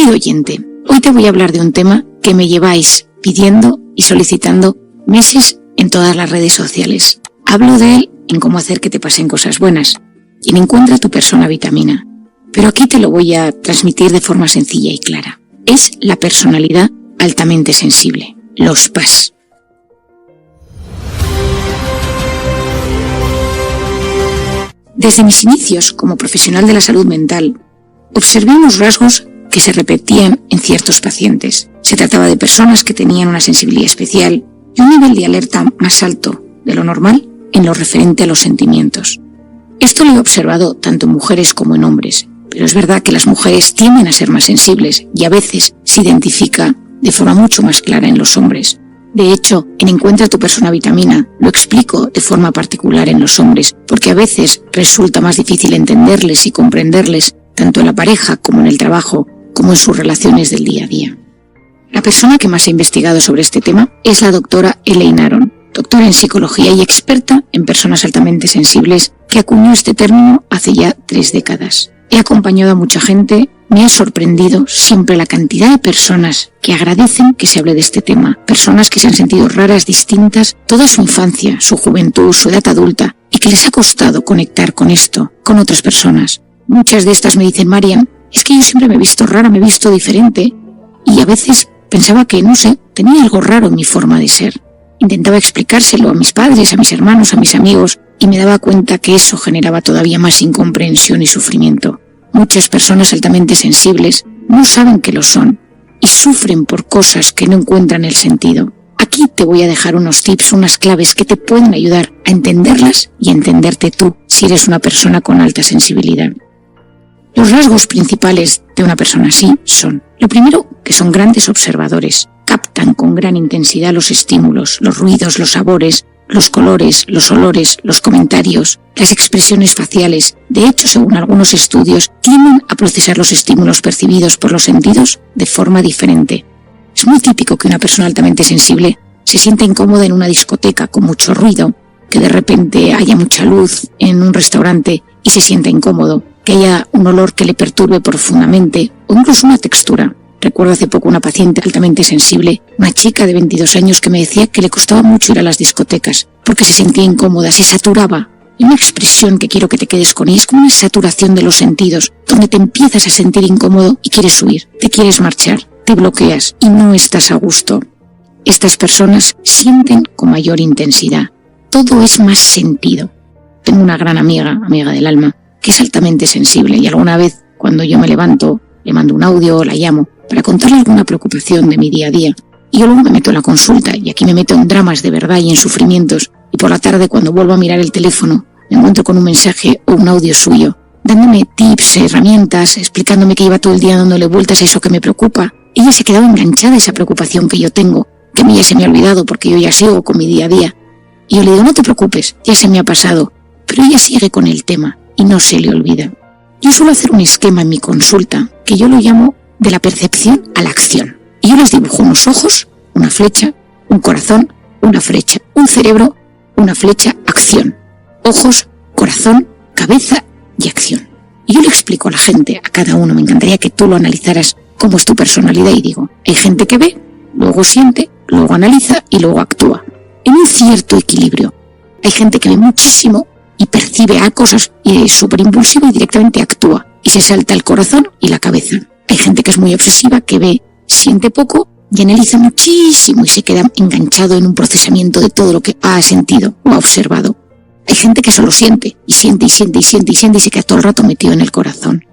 Querido oyente, hoy te voy a hablar de un tema que me lleváis pidiendo y solicitando meses en todas las redes sociales. Hablo de él en cómo hacer que te pasen cosas buenas. Quien encuentra tu persona vitamina. Pero aquí te lo voy a transmitir de forma sencilla y clara. Es la personalidad altamente sensible, los PAS. Desde mis inicios como profesional de la salud mental, observé unos rasgos que se repetían en ciertos pacientes. Se trataba de personas que tenían una sensibilidad especial y un nivel de alerta más alto de lo normal en lo referente a los sentimientos. Esto lo he observado tanto en mujeres como en hombres, pero es verdad que las mujeres tienden a ser más sensibles y a veces se identifica de forma mucho más clara en los hombres. De hecho, en Encuentra tu persona vitamina lo explico de forma particular en los hombres, porque a veces resulta más difícil entenderles y comprenderles tanto en la pareja como en el trabajo, como en sus relaciones del día a día. La persona que más ha investigado sobre este tema es la doctora Elaine Aron, doctora en psicología y experta en personas altamente sensibles, que acuñó este término hace ya 3 décadas. He acompañado a mucha gente, me ha sorprendido siempre la cantidad de personas que agradecen que se hable de este tema, personas que se han sentido raras, distintas, toda su infancia, su juventud, su edad adulta, y que les ha costado conectar con esto, con otras personas. Muchas de estas me dicen: Marian, es que yo siempre me he visto rara, me he visto diferente, y a veces pensaba que, no sé, tenía algo raro en mi forma de ser. Intentaba explicárselo a mis padres, a mis hermanos, a mis amigos, y me daba cuenta que eso generaba todavía más incomprensión y sufrimiento. Muchas personas altamente sensibles no saben que lo son y sufren por cosas que no encuentran el sentido. Aquí te voy a dejar unos tips, unas claves que te pueden ayudar a entenderlas y a entenderte tú si eres una persona con alta sensibilidad. Los rasgos principales de una persona así son: lo primero, que son grandes observadores, captan con gran intensidad los estímulos, los ruidos, los sabores, los colores, los olores, los comentarios, las expresiones faciales. De hecho, según algunos estudios, tienden a procesar los estímulos percibidos por los sentidos de forma diferente. Es muy típico que una persona altamente sensible se sienta incómoda en una discoteca con mucho ruido, que de repente haya mucha luz en un restaurante y se sienta incómodo, que haya un olor que le perturbe profundamente o incluso una textura. Recuerdo hace poco una paciente altamente sensible, una chica de 22 años que me decía que le costaba mucho ir a las discotecas porque se sentía incómoda, se saturaba. Y una expresión que quiero que te quedes con ella es como una saturación de los sentidos, donde te empiezas a sentir incómodo y quieres huir, te quieres marchar, te bloqueas y no estás a gusto. Estas personas sienten con mayor intensidad. Todo es más sentido. Tengo una gran amiga del alma, que es altamente sensible, y alguna vez cuando yo me levanto, le mando un audio o la llamo para contarle alguna preocupación de mi día a día. Y yo luego me meto en la consulta, y aquí me meto en dramas de verdad y en sufrimientos, y por la tarde, cuando vuelvo a mirar el teléfono, me encuentro con un mensaje o un audio suyo, dándome tips, herramientas, explicándome que lleva todo el día dándole vueltas a eso que me preocupa. Ella se ha quedado enganchada a esa preocupación que yo tengo, que a mí ya se me ha olvidado porque yo ya sigo con mi día a día. Y yo le digo: no te preocupes, ya se me ha pasado. Pero ella sigue con el tema y no se le olvida. Yo suelo hacer un esquema en mi consulta que yo lo llamo de la percepción a la acción. Y yo les dibujo unos ojos, una flecha, un corazón, una flecha, un cerebro, una flecha, acción. Ojos, corazón, cabeza y acción. Y yo le explico a la gente, a cada uno, me encantaría que tú lo analizaras cómo es tu personalidad, y digo: hay gente que ve, luego siente, luego analiza y luego actúa. En un cierto equilibrio. Hay gente que ve muchísimo y percibe a cosas y es súper impulsiva y directamente actúa y se salta el corazón y la cabeza. Hay gente que es muy obsesiva, que ve, siente poco y analiza muchísimo y se queda enganchado en un procesamiento de todo lo que ha sentido o ha observado. Hay gente que solo siente y siente y siente y siente y siente y se queda todo el rato metido en el corazón.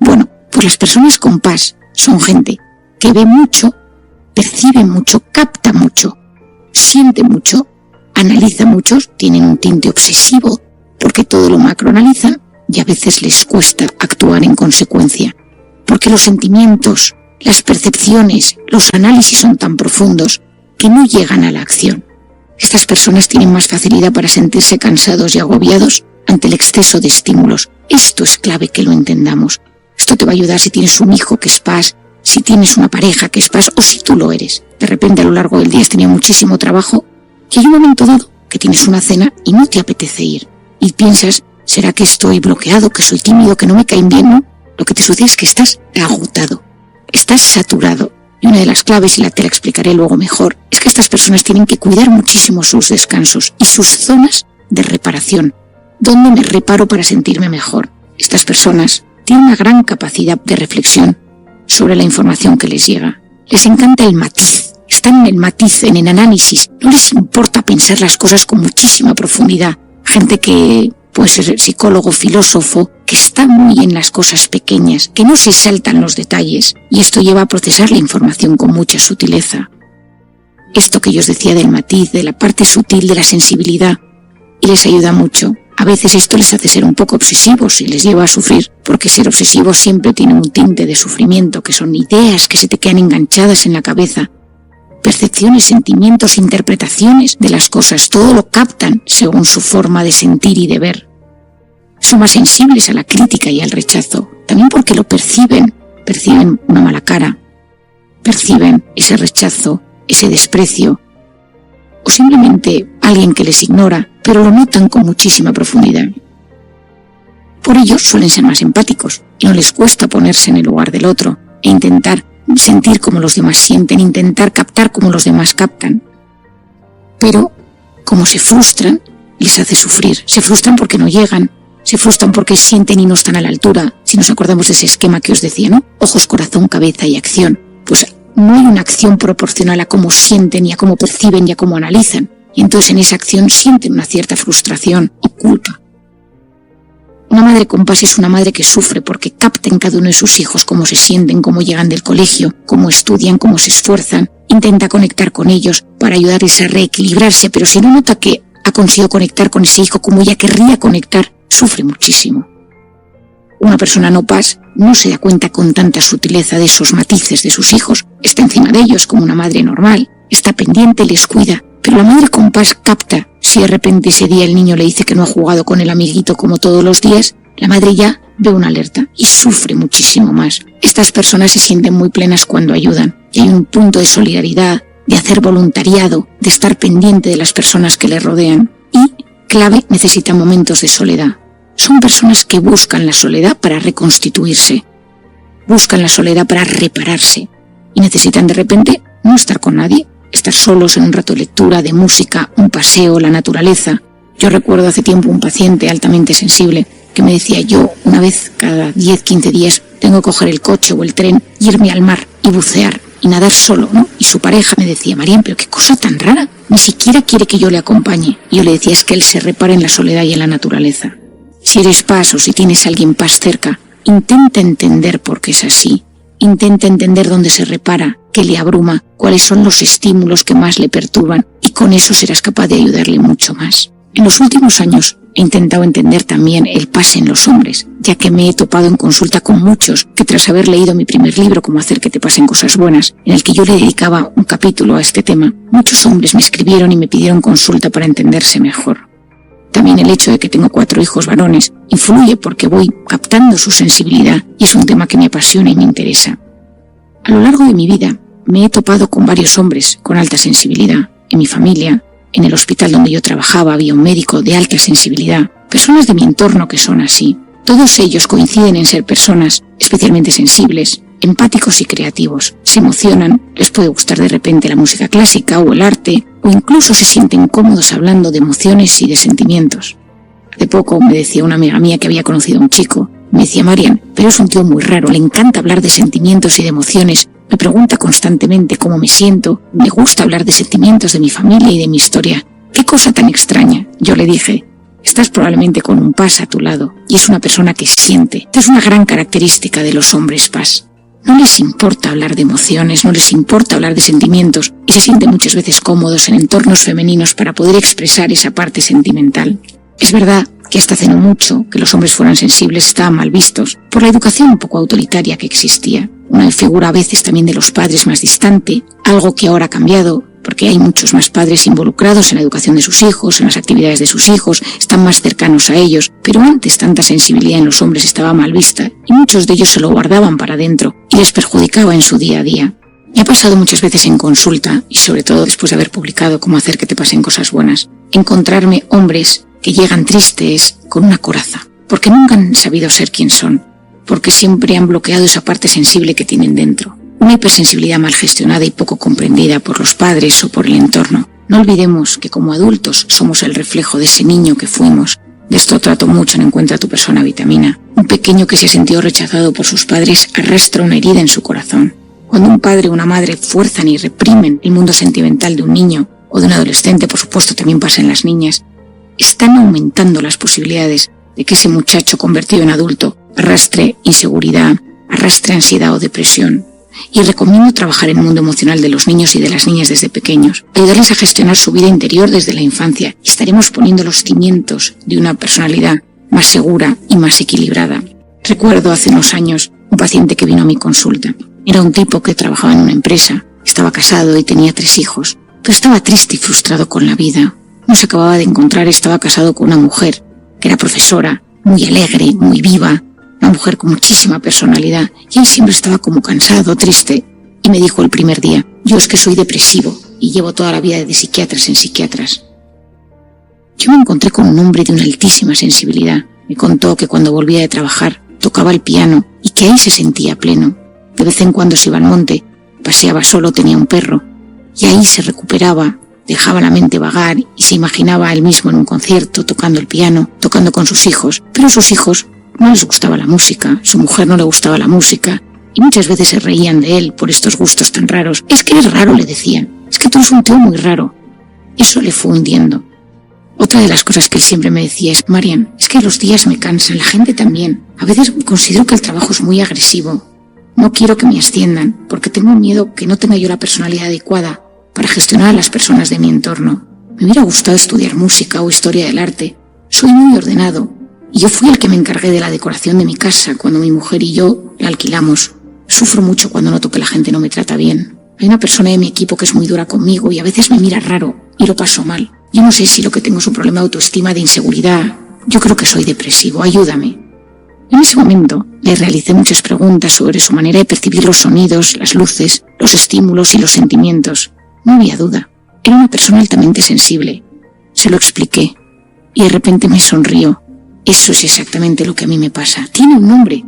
Bueno, pues las personas con PAS son gente que ve mucho, percibe mucho, capta mucho, siente mucho, analiza mucho, tienen un tinte obsesivo porque todo lo macroanalizan y a veces les cuesta actuar en consecuencia. Porque los sentimientos, las percepciones, los análisis son tan profundos que no llegan a la acción. Estas personas tienen más facilidad para sentirse cansados y agobiados ante el exceso de estímulos. Esto es clave que lo entendamos. Esto te va a ayudar si tienes un hijo que es PAS, si tienes una pareja que es PAS o si tú lo eres. De repente a lo largo del día has tenido muchísimo trabajo y hay un momento dado que tienes una cena y no te apetece ir. Y piensas: ¿será que estoy bloqueado, que soy tímido, que no me caen bien? No, lo que te sucede es que estás agotado. está saturado. Y una de las claves, y te la explicaré luego mejor, es que estas personas tienen que cuidar muchísimo sus descansos y sus zonas de reparación. ¿Dónde me reparo para sentirme mejor? Estas personas tienen una gran capacidad de reflexión sobre la información que les llega. Les encanta el matiz. Están en el matiz, en el análisis. No les importa pensar las cosas con muchísima profundidad. Gente que puede ser psicólogo, filósofo, que está muy en las cosas pequeñas, que no se saltan los detalles, y esto lleva a procesar la información con mucha sutileza. Esto que yo os decía del matiz, de la parte sutil de la sensibilidad, y les ayuda mucho. A veces esto les hace ser un poco obsesivos y les lleva a sufrir, porque ser obsesivo siempre tiene un tinte de sufrimiento, que son ideas que se te quedan enganchadas en la cabeza, percepciones, sentimientos, interpretaciones de las cosas, todo lo captan según su forma de sentir y de ver. Son más sensibles a la crítica y al rechazo, también porque lo perciben una mala cara, perciben ese rechazo, ese desprecio, o simplemente alguien que les ignora, pero lo notan con muchísima profundidad. Por ello suelen ser más empáticos y no les cuesta ponerse en el lugar del otro e intentar sentir como los demás sienten, intentar captar como los demás captan. Pero, como se frustran, les hace sufrir. Se frustran porque no llegan, se frustran porque sienten y no están a la altura. Si nos acordamos de ese esquema que os decía, ¿no? Ojos, corazón, cabeza y acción. Pues no hay una acción proporcional a cómo sienten y a cómo perciben y a cómo analizan. Y entonces en esa acción sienten una cierta frustración y culpa. Una madre con paz es una madre que sufre porque capta en cada uno de sus hijos cómo se sienten, cómo llegan del colegio, cómo estudian, cómo se esfuerzan, intenta conectar con ellos para ayudarles a reequilibrarse, pero si no nota que ha conseguido conectar con ese hijo como ella querría conectar, sufre muchísimo. Una persona no paz no se da cuenta con tanta sutileza de esos matices de sus hijos, está encima de ellos como una madre normal, está pendiente, les cuida, pero la madre con paz capta. Si de repente ese día el niño le dice que no ha jugado con el amiguito como todos los días, la madre ya ve una alerta y sufre muchísimo más. Estas personas se sienten muy plenas cuando ayudan, y hay un punto de solidaridad, de hacer voluntariado, de estar pendiente de las personas que le rodean. Y, clave, necesitan momentos de soledad. Son personas que buscan la soledad para reconstituirse, buscan la soledad para repararse, y necesitan de repente no estar con nadie, estar solos en un rato de lectura, de música, un paseo, la naturaleza. Yo recuerdo hace tiempo un paciente altamente sensible que me decía, yo una vez cada 10-15 días tengo que coger el coche o el tren, irme al mar y bucear y nadar solo, ¿no? Y su pareja me decía, María, pero qué cosa tan rara, ni siquiera quiere que yo le acompañe. Y yo le decía, es que él se repara en la soledad y en la naturaleza. Si eres paz o si tienes a alguien paz cerca, intenta entender por qué es así. Intenta entender dónde se repara, qué le abruma, cuáles son los estímulos que más le perturban, y con eso serás capaz de ayudarle mucho más. En los últimos años he intentado entender también el paz en los hombres, ya que me he topado en consulta con muchos que tras haber leído mi primer libro, Cómo hacer que te pasen cosas buenas, en el que yo le dedicaba un capítulo a este tema, muchos hombres me escribieron y me pidieron consulta para entenderse mejor. También el hecho de que tengo 4 hijos varones influye porque voy captando su sensibilidad y es un tema que me apasiona y me interesa. A lo largo de mi vida me he topado con varios hombres con alta sensibilidad. En mi familia, en el hospital donde yo trabajaba, había un médico de alta sensibilidad, personas de mi entorno que son así. Todos ellos coinciden en ser personas especialmente sensibles, empáticos y creativos. Se emocionan, les puede gustar de repente la música clásica o el arte, o incluso se sienten cómodos hablando de emociones y de sentimientos. Hace poco me decía una amiga mía que había conocido a un chico, me decía, Marian, pero es un tío muy raro, le encanta hablar de sentimientos y de emociones, me pregunta constantemente cómo me siento, me gusta hablar de sentimientos de mi familia y de mi historia. ¿Qué cosa tan extraña? Yo le dije, estás probablemente con un paz a tu lado, y es una persona que siente. Esta es una gran característica de los hombres paz. No les importa hablar de emociones, no les importa hablar de sentimientos, y se sienten muchas veces cómodos en entornos femeninos para poder expresar esa parte sentimental. Es verdad que hasta hace no mucho que los hombres fueran sensibles estaban mal vistos por la educación un poco autoritaria que existía. Una figura a veces también de los padres más distante, algo que ahora ha cambiado, porque hay muchos más padres involucrados en la educación de sus hijos, en las actividades de sus hijos, están más cercanos a ellos, pero antes tanta sensibilidad en los hombres estaba mal vista y muchos de ellos se lo guardaban para adentro y les perjudicaba en su día a día. Me ha pasado muchas veces en consulta, y sobre todo después de haber publicado Cómo hacer que te pasen cosas buenas, encontrarme hombres que llegan tristes con una coraza, porque nunca han sabido ser quien son, porque siempre han bloqueado esa parte sensible que tienen dentro. Una hipersensibilidad mal gestionada y poco comprendida por los padres o por el entorno. No olvidemos que como adultos somos el reflejo de ese niño que fuimos. De esto trato mucho en Encuentra tu persona vitamina. Un pequeño que se ha sentido rechazado por sus padres arrastra una herida en su corazón. Cuando un padre o una madre fuerzan y reprimen el mundo sentimental de un niño o de un adolescente, por supuesto también pasa en las niñas, están aumentando las posibilidades de que ese muchacho convertido en adulto arrastre inseguridad, arrastre ansiedad o depresión. Y recomiendo trabajar en el mundo emocional de los niños y de las niñas desde pequeños, ayudarles a gestionar su vida interior desde la infancia. Estaremos poniendo los cimientos de una personalidad más segura y más equilibrada. Recuerdo hace unos años un paciente que vino a mi consulta. Era un tipo que trabajaba en una empresa, estaba casado y tenía 3 hijos, pero estaba triste y frustrado con la vida. No se acababa de encontrar, estaba casado con una mujer que era profesora, muy alegre, muy viva, una mujer con muchísima personalidad, y él siempre estaba como cansado, triste, y me dijo el primer día: yo es que soy depresivo y llevo toda la vida de psiquiatras en psiquiatras. Yo me encontré con un hombre de una altísima sensibilidad. Me contó que cuando volvía de trabajar tocaba el piano y que ahí se sentía pleno. De vez en cuando se iba al monte, paseaba solo, tenía un perro, y ahí se recuperaba, dejaba la mente vagar y se imaginaba a él mismo en un concierto, tocando el piano, tocando con sus hijos, pero a sus hijos no les gustaba la música, su mujer no le gustaba la música, y muchas veces se reían de él por estos gustos tan raros. Es que eres raro, le decían, es que tú eres un tío muy raro. Eso le fue hundiendo. Otra de las cosas que él siempre me decía es: Marian, es que los días me cansan, la gente también. A veces considero que el trabajo es muy agresivo. No quiero que me asciendan, porque tengo miedo que no tenga yo la personalidad adecuada para gestionar a las personas de mi entorno. Me hubiera gustado estudiar música o historia del arte. Soy muy ordenado, y yo fui el que me encargué de la decoración de mi casa cuando mi mujer y yo la alquilamos. Sufro mucho cuando noto que la gente no me trata bien. Hay una persona de mi equipo que es muy dura conmigo y a veces me mira raro y lo paso mal. Yo no sé si lo que tengo es un problema de autoestima, de inseguridad. Yo creo que soy depresivo, ayúdame. En ese momento le realicé muchas preguntas sobre su manera de percibir los sonidos, las luces, los estímulos y los sentimientos. No había duda, era una persona altamente sensible. Se lo expliqué y de repente me sonrió. Eso es exactamente lo que a mí me pasa. Tiene un nombre.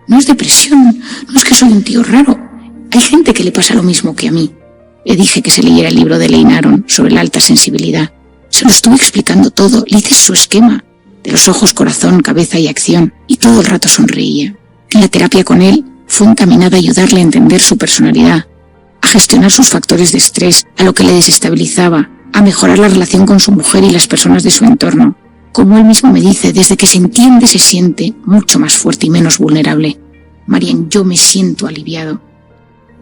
No es depresión, no es que soy un tío raro. Hay gente que le pasa lo mismo que a mí. Le dije que se leyera el libro de Elaine Aron sobre la alta sensibilidad. Se lo estuve explicando todo, le hice su esquema de los ojos, corazón, cabeza y acción, y todo el rato sonreía. En la terapia con él fue encaminada a ayudarle a entender su personalidad, a gestionar sus factores de estrés, a lo que le desestabilizaba, a mejorar la relación con su mujer y las personas de su entorno. Como él mismo me dice, desde que se entiende se siente mucho más fuerte y menos vulnerable. Marian, yo me siento aliviado.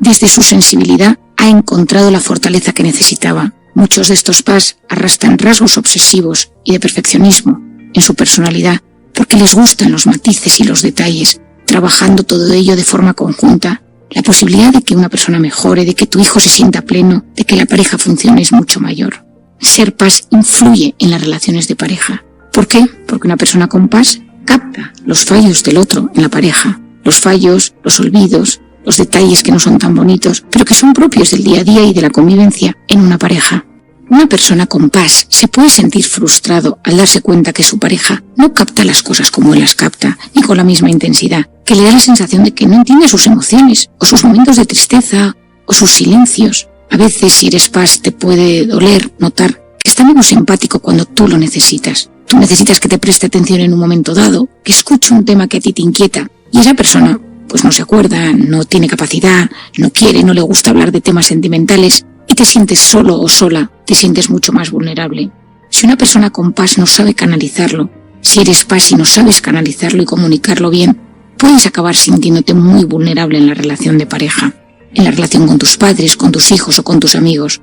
Desde su sensibilidad ha encontrado la fortaleza que necesitaba. Muchos de estos PAS arrastran rasgos obsesivos y de perfeccionismo en su personalidad porque les gustan los matices y los detalles, trabajando todo ello de forma conjunta. La posibilidad de que una persona mejore, de que tu hijo se sienta pleno, de que la pareja funcione es mucho mayor. Ser PAS influye en las relaciones de pareja. ¿Por qué? Porque una persona con PAS capta los fallos del otro en la pareja, los fallos, los olvidos, los detalles que no son tan bonitos, pero que son propios del día a día y de la convivencia en una pareja. Una persona con PAS se puede sentir frustrado al darse cuenta que su pareja no capta las cosas como él las capta, ni con la misma intensidad, que le da la sensación de que no entiende sus emociones, o sus momentos de tristeza, o sus silencios. A veces, si eres PAS, te puede doler notar que está menos empático cuando tú lo necesitas. Tú necesitas que te preste atención en un momento dado, que escuche un tema que a ti te inquieta, y esa persona pues no se acuerda, no tiene capacidad, no quiere, no le gusta hablar de temas sentimentales, y te sientes solo o sola, te sientes mucho más vulnerable. Si una persona con PAS no sabe canalizarlo, si eres PAS y no sabes canalizarlo y comunicarlo bien, puedes acabar sintiéndote muy vulnerable en la relación de pareja, en la relación con tus padres, con tus hijos o con tus amigos.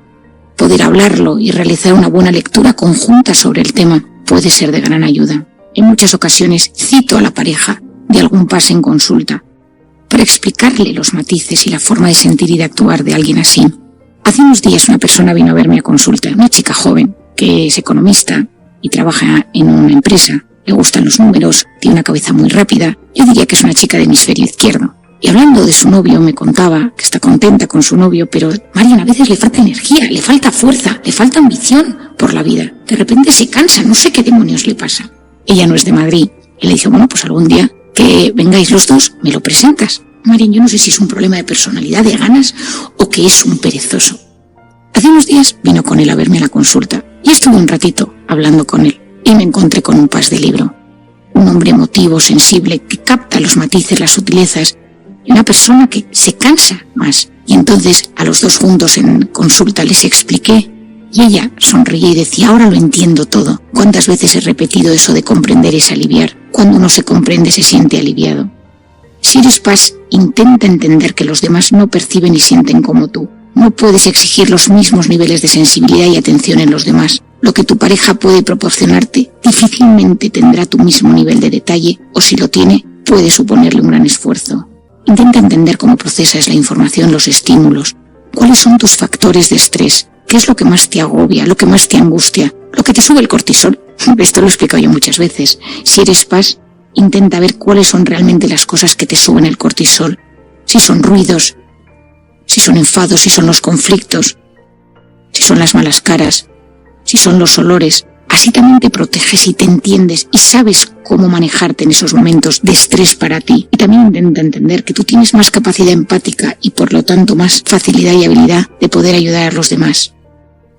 Poder hablarlo y realizar una buena lectura conjunta sobre el tema puede ser de gran ayuda. En muchas ocasiones cito a la pareja de algún PAS en consulta para explicarle los matices y la forma de sentir y de actuar de alguien así. Hace unos días una persona vino a verme a consulta, una chica joven que es economista y trabaja en una empresa. Le gustan los números, tiene una cabeza muy rápida. Yo diría que es una chica de hemisferio izquierdo. Y hablando de su novio me contaba que está contenta con su novio, pero Marian, a veces le falta energía, le falta fuerza, le falta ambición por la vida. De repente se cansa, no sé qué demonios le pasa. Ella no es de Madrid. Y le dijo, bueno, pues algún día que vengáis los dos, me lo presentas. Marian, yo no sé si es un problema de personalidad, de ganas, o que es un perezoso. Hace unos días vino con él a verme a la consulta y estuve un ratito hablando con él y me encontré con un Paz de libro. Un hombre emotivo, sensible, que capta los matices, las sutilezas, y una persona que se cansa más. Y entonces a los dos juntos en consulta les expliqué y ella sonreía y decía: ahora lo entiendo todo. ¿Cuántas veces he repetido eso de comprender es aliviar? Cuando uno se comprende se siente aliviado. Si eres Paz, intenta entender que los demás no perciben y sienten como tú. No puedes exigir los mismos niveles de sensibilidad y atención en los demás. Lo que tu pareja puede proporcionarte difícilmente tendrá tu mismo nivel de detalle, o si lo tiene, puede suponerle un gran esfuerzo. Intenta entender cómo procesas la información, los estímulos. ¿Cuáles son tus factores de estrés? ¿Qué es lo que más te agobia, lo que más te angustia, lo que te sube el cortisol? Esto lo he explicado yo muchas veces. Si eres Paz, intenta ver cuáles son realmente las cosas que te suben el cortisol. Si son ruidos, si son enfados, si son los conflictos, si son las malas caras, si son los olores. Así también te proteges y te entiendes y sabes cómo manejarte en esos momentos de estrés para ti. Y también intenta entender que tú tienes más capacidad empática y por lo tanto más facilidad y habilidad de poder ayudar a los demás.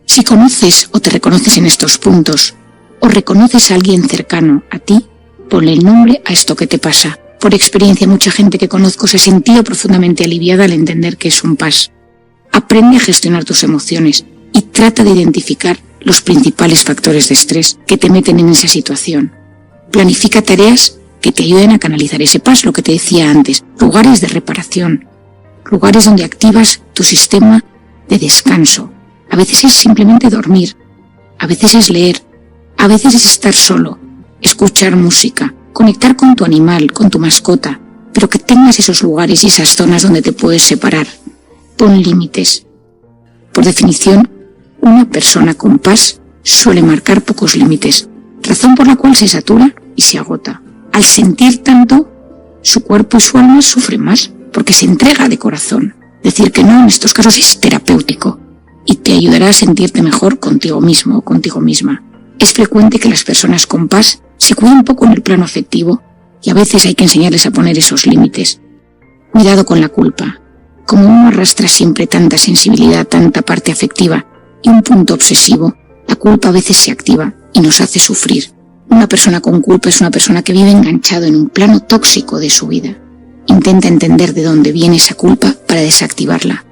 Si conoces o te reconoces en estos puntos, o reconoces a alguien cercano a ti, ponle el nombre a esto que te pasa. Por experiencia, mucha gente que conozco se ha sentido profundamente aliviada al entender que es un Paz. Aprende a gestionar tus emociones y trata de identificar los principales factores de estrés que te meten en esa situación. Planifica tareas que te ayuden a canalizar ese Paz, lo que te decía antes, lugares de reparación, lugares donde activas tu sistema de descanso. A veces es simplemente dormir, a veces es leer, a veces es estar solo, escuchar música, conectar con tu animal, con tu mascota, pero que tengas esos lugares y esas zonas donde te puedes separar. Pon límites. Por definición, una persona con Paz suele marcar pocos límites, razón por la cual se satura y se agota. Al sentir tanto, su cuerpo y su alma sufren más, porque se entrega de corazón. Decir que no en estos casos es terapéutico y te ayudará a sentirte mejor contigo mismo o contigo misma. Es frecuente que las personas con Paz se cuiden poco en el plano afectivo y a veces hay que enseñarles a poner esos límites. Cuidado con la culpa. Como uno arrastra siempre tanta sensibilidad, tanta parte afectiva y un punto obsesivo, la culpa a veces se activa y nos hace sufrir. Una persona con culpa es una persona que vive enganchado en un plano tóxico de su vida. Intenta entender de dónde viene esa culpa para desactivarla.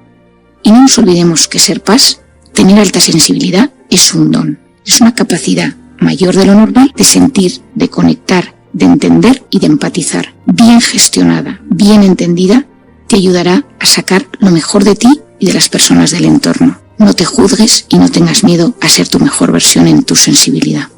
Y no nos olvidemos que ser Paz, tener alta sensibilidad, es un don. Es una capacidad mayor de lo normal de sentir, de conectar, de entender y de empatizar. Bien gestionada, bien entendida, te ayudará a sacar lo mejor de ti y de las personas del entorno. No te juzgues y no tengas miedo a ser tu mejor versión en tu sensibilidad.